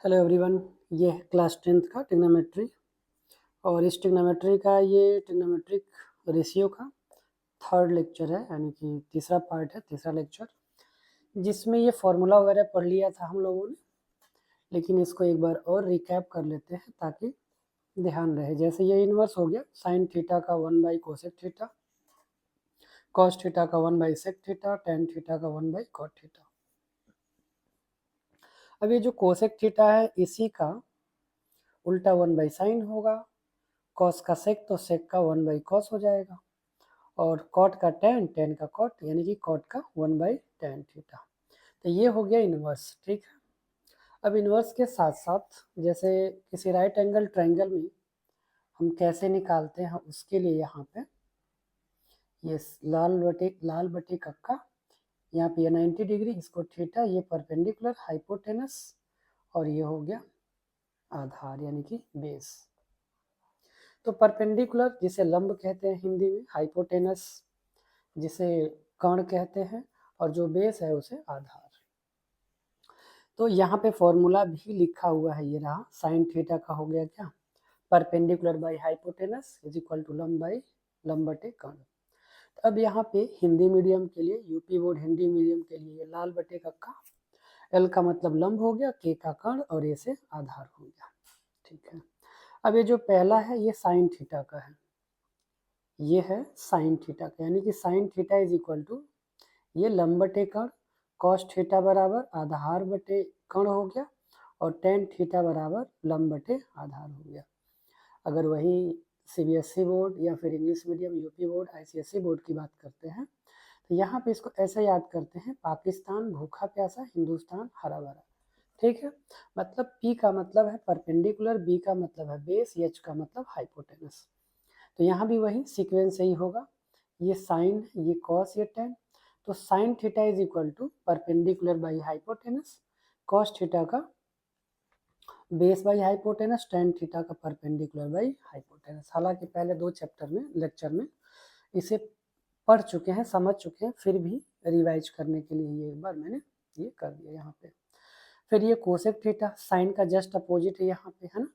Hello everyone, ये है class 10th का ट्रिग्नोमेट्री और इस ट्रिग्नोमेट्री का ये ट्रिग्नोमेट्रिक रेशियो का थर्ड लेक्चर है, यानी कि तीसरा पार्ट है, तीसरा लेक्चर, जिसमें ये फॉर्मूला वगैरह पढ़ लिया था हम लोगों ने। लेकिन इसको एक बार और रिकैप कर लेते हैं ताकि ध्यान रहे। जैसे ये इन्वर्स हो गया साइन थीटा का 1 by cosec theta, cos theta का 1 by sec theta, tan theta का 1 बाई कॉट थीटा। अब ये जो कोसेक थीटा है इसी का उल्टा 1 बाई साइन होगा, कॉस का सेक तो सेक का 1 बाई कॉस हो जाएगा, और कॉट का टेन, टेन का कॉट, यानी कि कॉट का 1/tan थीटा। तो ये हो गया इन्वर्स। ठीक है, अब इन्वर्स के साथ साथ जैसे किसी राइट एंगल ट्रायंगल में हम कैसे निकालते हैं उसके लिए यहाँ पे ये लाल बटे कक्का, यहाँ पे ये 90 डिग्री, इसको थीटा, ये परपेंडिकुलर हाइपोटेनस, और ये हो गया आधार यानी कि बेस। तो परपेंडिकुलर जिसे लंब कहते हैं हिंदी में, हाइपोटेनस जिसे कर्ण कहते हैं, और जो बेस है उसे आधार। तो यहाँ पे फॉर्मूला भी लिखा हुआ है, ये रहा, साइन थीटा का हो गया क्या, perpendicular by hypotenuse is equal to लंब बाई लंब बटे कर्ण। अब यहाँ पे हिंदी मीडियम के लिए, यूपी बोर्ड हिंदी मीडियम के लिए ये लाल बटे कक्का, एल का मतलब लंब हो गया, के का कर्ण, और ए से आधार हो गया। ठीक है, अब ये जो पहला है ये साइन थीटा का है, ये है साइन थीटा का, यानी कि sine theta is equal to ये लंब बटे कर्ण, कॉस थीटा बराबर आधार बटे कर्ण हो गया, और टेन थीटा बराबर लंब बटे आधार हो गया। अगर वही सीबीएसई बोर्ड या फिर English medium UP board ICSE board की बात करते हैं तो यहाँ पे इसको ऐसे याद करते हैं, पाकिस्तान भूखा प्यासा, हिंदुस्तान हरा भरा। ठीक है, मतलब पी का मतलब है परपेंडिकुलर, बी का मतलब है बेस, एच का मतलब हाइपोटेनस। तो यहाँ भी वही सीक्वेंस सही होगा, ये साइन, ये कॉस, ये टेन। तो sine theta is equal to perpendicular by hypotenuse, cos theta का base by hypotenuse, tan theta का परपेंडिकुलर बाई हाइपोटेनस। हालांकि पहले दो चैप्टर में, लेक्चर में इसे पढ़ चुके हैं, समझ चुके हैं, फिर भी रिवाइज करने के लिए ये एक बार मैंने ये कर दिया यहाँ पे। फिर ये कोसेक थीटा साइन का जस्ट अपोजिट है यहाँ पे, है ना,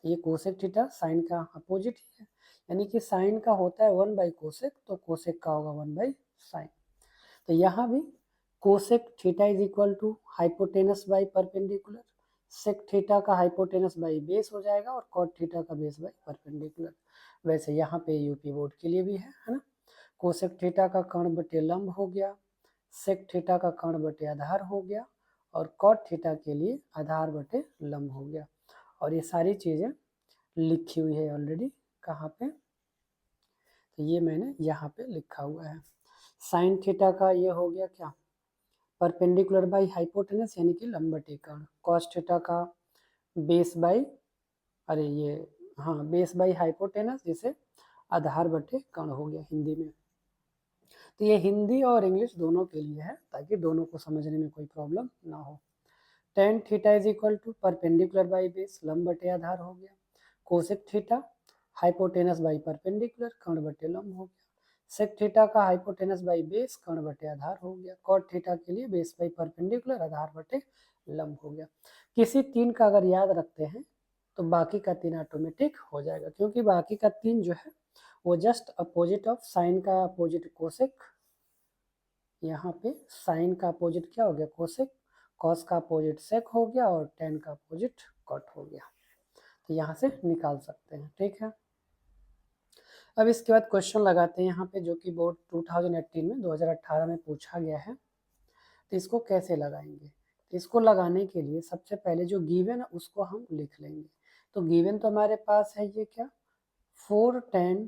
ये कोसेक थीटा साइन का अपोजिट ही है, यानी कि साइन का होता है 1/कोसेक, तो कोसेक का होगा 1/साइन। तो यहाँ भी cosec theta is equal to hypotenuse by perpendicular, sec theta का हाइपोटेनस बाई बेस हो जाएगा, और कॉट थीटा का बेस बाई परपेंडिकुलर। वैसे यहाँ पे यूपी बोर्ड के लिए भी है ना, कोसेक थीटा का कर्ण बटे लंब हो गया, सेक थीटा का कर्ण बटे आधार हो गया, और कॉट थीटा के लिए आधार बटे लंब हो गया। और ये सारी चीज़ें लिखी हुई है ऑलरेडी, कहाँ पे, तो ये मैंने यहाँ पे लिखा हुआ है। साइन थीटा का ये हो गया क्या, परपेंडिकुलर बाई हाइपोटेनस यानी कि लंब बटे कर्ण, कॉस थीटा का बेस बाई, अरे ये हाँ, बेस बाई हाइपोटेनस, जिसे आधार बटे कर्ण हो गया हिंदी में। तो ये हिंदी और इंग्लिश दोनों के लिए है, ताकि दोनों को समझने में कोई प्रॉब्लम ना हो। Tan theta is equal to perpendicular by base लंब बटे आधार हो गया, cosec theta hypotenuse by perpendicular कर्ण बटे लंब हो गया, सेक थीटा का हाइपोटेनस बाई बेस कर्ण बटे आधार हो गया, कॉट थीटा के लिए बेस बाई परपेंडिकुलर आधार बटे लंब हो गया। किसी तीन का अगर याद रखते हैं तो बाकी का तीन ऑटोमेटिक हो जाएगा, क्योंकि बाकी का तीन जो है वो जस्ट अपोजिट ऑफ साइन का अपोजिट कोसेक, यहाँ पे साइन का अपोजिट क्या हो गया कोसेक, कॉस का अपोजिट सेक हो गया, और टेन का अपोजिट कॉट हो गया। तो यहाँ से निकाल सकते हैं। ठीक है, अब इसके बाद क्वेश्चन लगाते हैं यहाँ पे, जो कि बोर्ड 2018 में 2018 में पूछा गया है। तो इसको कैसे लगाएंगे, तो इसको लगाने के लिए सबसे पहले जो गिवन है उसको हम लिख लेंगे। तो गिवन तो हमारे पास है ये क्या, 4 tan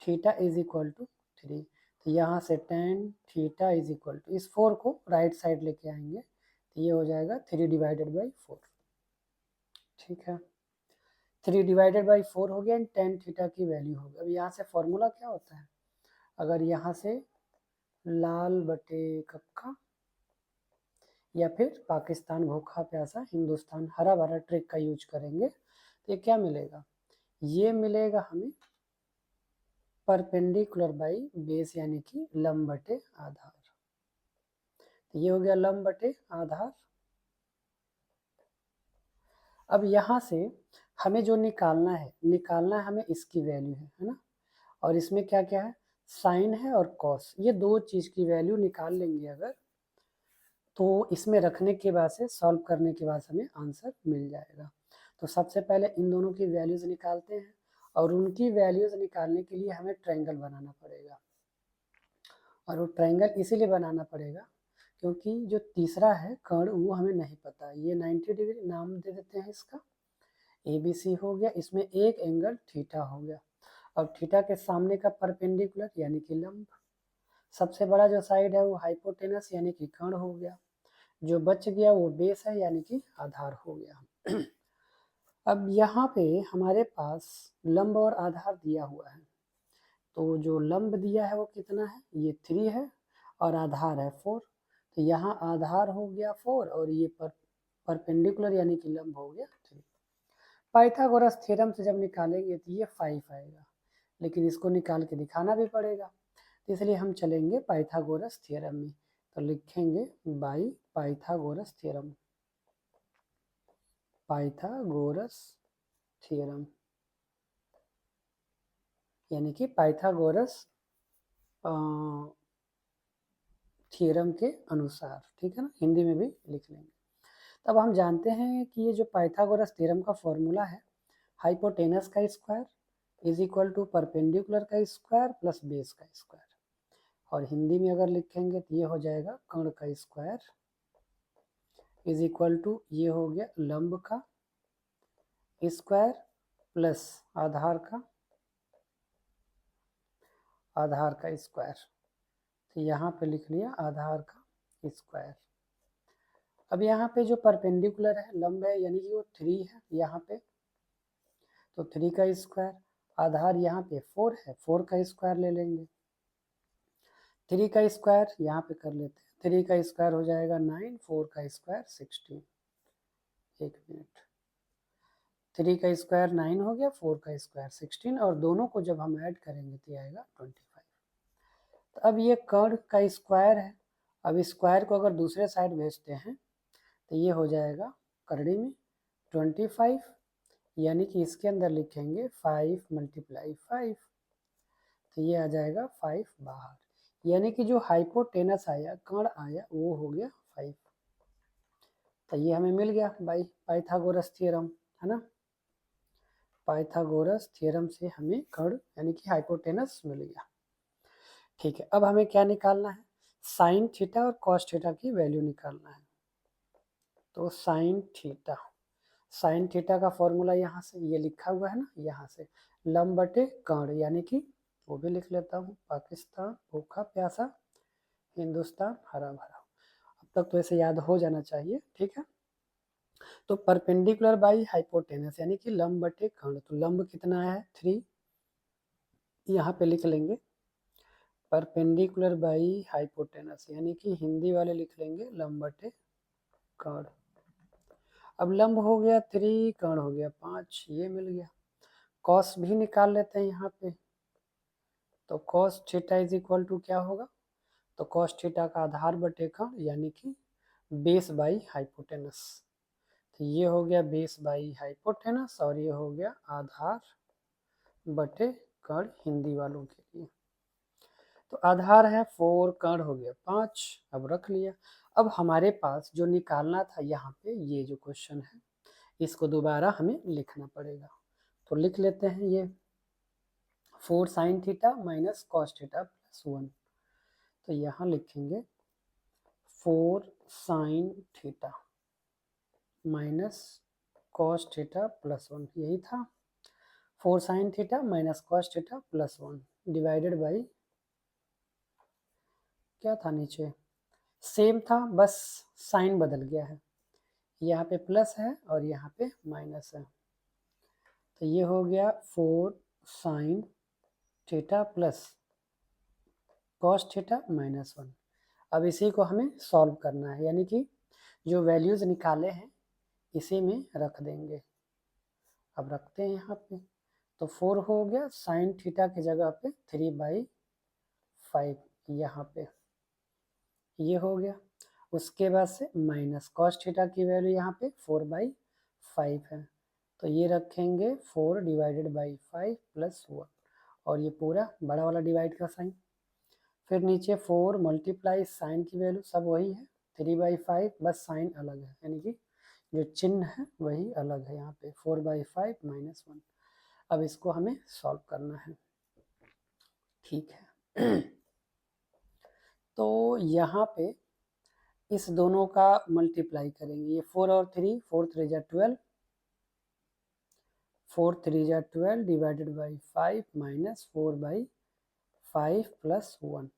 theta is equal to 3। तो यहाँ से tan theta is equal to, इस 4 को राइट साइड लेके आएंगे, तो ये हो जाएगा 3 डिवाइडेड बाई 4। ठीक है, 3 डिवाइडेड बाई 4 हो गया, एंड tan थीटा की वैल्यू होगी। अब यहाँ से फॉर्मूला क्या होता है, अगर यहाँ से लाल बटे कक्का या फिर पाकिस्तान भूखा प्यासा हिंदुस्तान हरा भरा ट्रिक का यूज करेंगे तो ये क्या मिलेगा, ये मिलेगा हमें परपेंडिकुलर बाई बेस यानी कि लंब बटे आधार। तो ये हो गया लंब बटे आधार, अब यहाँ से हमें जो निकालना है हमें इसकी वैल्यू है ना, और इसमें क्या क्या है, साइन है और कॉस, ये दो चीज़ की वैल्यू निकाल लेंगे अगर, तो इसमें रखने के बाद से सॉल्व करने के बाद हमें आंसर मिल जाएगा। तो सबसे पहले इन दोनों की वैल्यूज़ निकालते हैं, और उनकी वैल्यूज़ निकालने के लिए हमें ट्रायंगल बनाना पड़ेगा। और वो ट्रायंगल इसीलिए बनाना पड़ेगा क्योंकि जो तीसरा है कर्ण वो हमें नहीं पता। ये 90 डिग्री नाम दे देते हैं इसका, ABC हो गया, इसमें एक एंगल थीटा हो गया, और थीटा के सामने का परपेंडिकुलर यानी कि लंब, सबसे बड़ा जो साइड है वो हाइपोटेनस यानी कि कर्ण हो गया, जो बच गया वो बेस है यानी कि आधार हो गया। अब यहाँ पे हमारे पास लंब और आधार दिया हुआ है, तो जो लंब दिया है वो कितना है, ये 3 है, और आधार है 4, तो यहाँ आधार हो गया 4 और ये परपेंडिकुलर यानी कि लंब हो गया 3। पाइथागोरस थ्योरम से जब निकालेंगे तो ये 5 आएगा, लेकिन इसको निकाल के दिखाना भी पड़ेगा, तो इसलिए हम चलेंगे पाइथागोरस थ्योरम में। तो लिखेंगे by Pythagoras theorem, Pythagoras theorem यानी कि पाइथागोरस थ्योरम के अनुसार, ठीक है ना, हिंदी में भी लिख लेंगे। तब हम जानते हैं कि ये जो पाइथागोरस थ्योरम का फॉर्मूला है, हाइपोटेनस का square is equal to perpendicular का स्क्वायर प्लस बेस का स्क्वायर, और हिंदी में अगर लिखेंगे तो ये हो जाएगा कर्ण का स्क्वायर इज इक्वल टू ये हो गया लंब का स्क्वायर प्लस आधार का स्क्वायर, तो यहाँ पे लिख लिया आधार का स्क्वायर। अब यहाँ पे जो परपेंडिकुलर है लंब है यानी कि वो 3 है यहाँ पे, तो 3 का स्क्वायर, आधार यहाँ पे 4 है, 4 का स्क्वायर ले लेंगे, 3 का स्क्वायर यहाँ पे कर लेते हैं, 3 का स्क्वायर हो जाएगा 9, 4 का स्क्वायर 16, एक मिनट, 3 का स्क्वायर 9 हो गया, 4 का स्क्वायर 16, और दोनों को जब हम ऐड करेंगे तो आएगा 25। तो अब ये कर्ण का स्क्वायर है, अब स्क्वायर को अगर दूसरे साइड भेजते हैं तो ये हो जाएगा करड़ी में 25, यानी कि इसके अंदर लिखेंगे 5 × 5, तो ये आ जाएगा 5 बाहर, यानी कि जो हाइपोटेनस आया कर्ण आया वो हो गया 5। तो ये हमें मिल गया बाई पाइथागोरस थ्योरम, है ना, पाइथागोरस थ्योरम से हमें कर्ण यानी कि हाइपोटेनस मिल गया। ठीक है, अब हमें क्या निकालना है, साइन थीटा और कॉस थीटा की वैल्यू निकालना है। तो साइन थीटा का फॉर्मूला यहाँ से ये लिखा हुआ है ना, यहाँ से लंब बटे कर्ण, यानी कि वो भी लिख लेता हूँ, पाकिस्तान भूखा प्यासा, हिंदुस्तान हरा भरा, अब तक तो ऐसे याद हो जाना चाहिए, ठीक है। तो परपेंडिकुलर बाई हाइपोटेनस यानी कि लंब बटे कर्ण, तो लंब कितना है 3, यहाँ पे लिख लेंगे, परपेंडिकुलर बाई हाइपोटेनस यानी कि हिंदी वाले लिख लेंगे लंब बटे कर्ण। अब लंब हो गया 3, कर्ण हो गया 5, ये मिल गया। कॉस भी निकाल लेते हैं यहाँ पे, तो cos theta is equal to क्या होगा, तो कॉस थीटा का आधार बटे कर्ण यानी कि बेस बाई हाइपोटेनस, तो ये हो गया बेस बाई हाइपोटेनस और ये हो गया आधार बटे कर्ण हिंदी वालों के लिए। तो आधार है 4, कर्ण हो गया 5, अब रख लिया। अब हमारे पास जो निकालना था यहाँ पे ये जो क्वेश्चन है इसको दोबारा हमें लिखना पड़ेगा, तो लिख लेते हैं ये 4 sine theta minus cos theta plus 1, तो यहाँ लिखेंगे 4 sine theta minus cos theta plus 1, यही था 4 sine theta minus cos theta plus 1 divided by क्या था नीचे, सेम था बस साइन बदल गया है, यहाँ पे प्लस है और यहाँ पे माइनस है, तो ये हो गया 4 sine theta plus cos theta minus 1। अब इसी को हमें सॉल्व करना है, यानी कि जो वैल्यूज़ निकाले हैं इसी में रख देंगे। अब रखते हैं यहाँ पे, तो 4 हो गया साइन थीटा की जगह पे 3/5 यहाँ पे ये हो गया, उसके बाद से माइनस कॉस थीटा की वैल्यू यहाँ पे 4/5 5 है, तो ये रखेंगे 4 डिवाइडेड बाई 5 प्लस 1, और ये पूरा बड़ा वाला डिवाइड का साइन। फिर नीचे 4 मल्टीप्लाई साइन की वैल्यू सब वही है 3/5, बस साइन अलग है, यानी कि जो चिन्ह है वही अलग है यहाँ पे 4/5 माइनस 1। अब इसको हमें सॉल्व करना है, ठीक है। तो यहाँ पे इस दोनों का मल्टीप्लाई करेंगे, ये 4 और 3, 4 3 जा 12, 4 3 जा 12 डिवाइडेड बाई 5 माइनस 4/5 प्लस 1,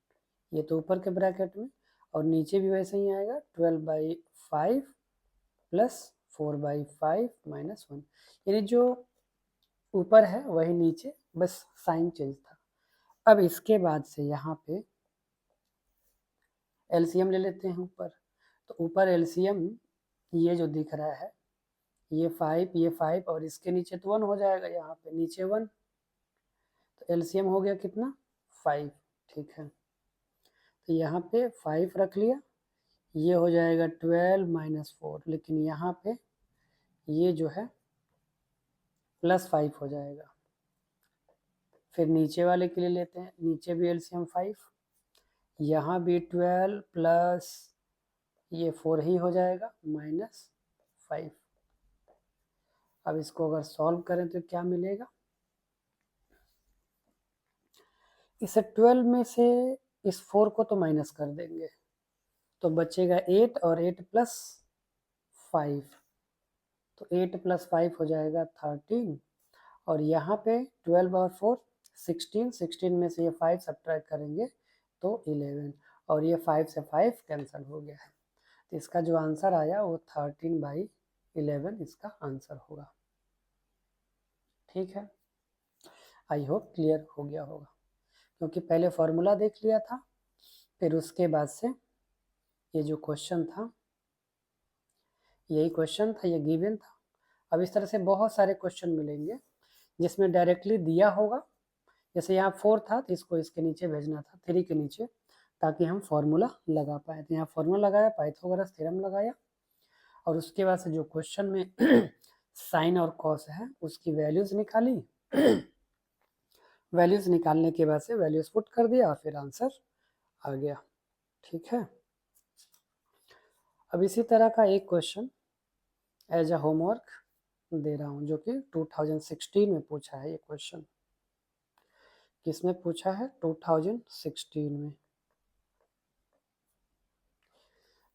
ये तो ऊपर के ब्रैकेट में, और नीचे भी वैसे ही आएगा 12/5 प्लस 4/5 माइनस 1, यानी जो ऊपर है वही नीचे, बस साइन चेंज था। अब इसके बाद से यहाँ पे एलसीएम ले लेते हैं ऊपर, तो ऊपर एलसीएम ये जो दिख रहा है ये 5 और इसके नीचे तो 1 हो जाएगा, यहाँ पे नीचे 1, तो एलसीएम हो गया कितना 5, ठीक है। तो यहाँ पे 5 रख लिया, ये हो जाएगा 12 माइनस 4, लेकिन यहाँ पे ये जो है प्लस 5 हो जाएगा। फिर नीचे वाले के लिए लेते हैं, नीचे भी एलसीएम 5, यहाँ भी 12 प्लस ये 4 ही हो जाएगा माइनस 5। अब इसको अगर सॉल्व करें तो क्या मिलेगा, इसे 12 में से इस 4 को तो माइनस कर देंगे, तो बचेगा 8 और 8 प्लस 5, तो 8 प्लस 5 हो जाएगा 13, और यहाँ पे 12 और 4 16, 16 में से ये 5 सब्ट्रैक्ट करेंगे तो 11, और ये 5 से 5 कैंसिल हो गया है, तो इसका जो आंसर आया वो 13/11 इसका आंसर होगा, ठीक है। आई होप क्लियर हो गया होगा, क्योंकि पहले फॉर्मूला देख लिया था, फिर उसके बाद से ये जो क्वेश्चन था यही क्वेश्चन था, ये गिवन था। अब इस तरह से बहुत सारे क्वेश्चन मिलेंगे जिसमें डायरेक्टली दिया होगा, जैसे यहाँ 4 था तो इसको इसके नीचे भेजना था 3 के नीचे, ताकि हम फॉर्मूला लगा पाए। तो यहाँ फॉर्मूला लगाया, पाइथागोरस थ्योरम लगाया, और उसके बाद से जो क्वेश्चन में साइन और कॉस है उसकी वैल्यूज निकाली। वैल्यूज निकालने के बाद से वैल्यूज पुट कर दिया और फिर आंसर आ गया, ठीक है। अब इसी तरह का एक क्वेश्चन एज अ होमवर्क दे रहा हूँ, जो कि 2016 में पूछा है। ये क्वेश्चन किसमें पूछा है, 2016 में।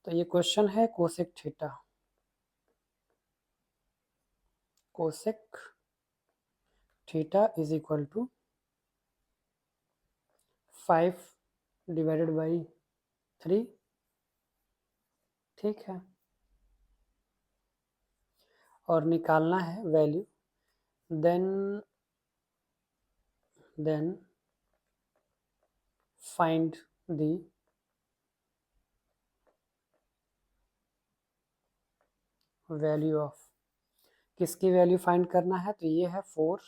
तो ये क्वेश्चन है cosec theta, cosec theta is equal to 5 divided by 3, ठीक है, और निकालना है value, then find the value of, किसकी वैल्यू फाइंड करना है, तो ये है 4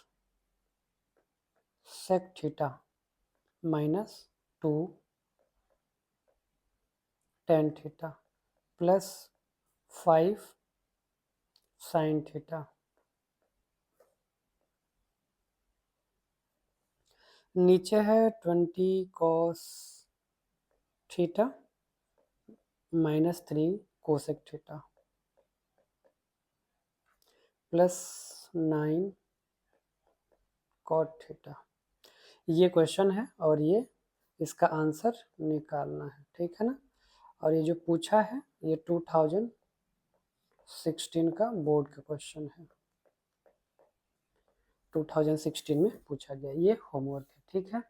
sec theta minus 2 tan theta plus 5 sine theta. नीचे है 20 cos theta minus 3 cosec theta plus 9 cot theta. ये क्वेश्चन है और ये इसका आंसर निकालना है, ठीक है ना। और ये जो पूछा है ये 2016 का बोर्ड का क्वेश्चन है, 2016 में पूछा गया, ये होमवर्क है, ठीक है।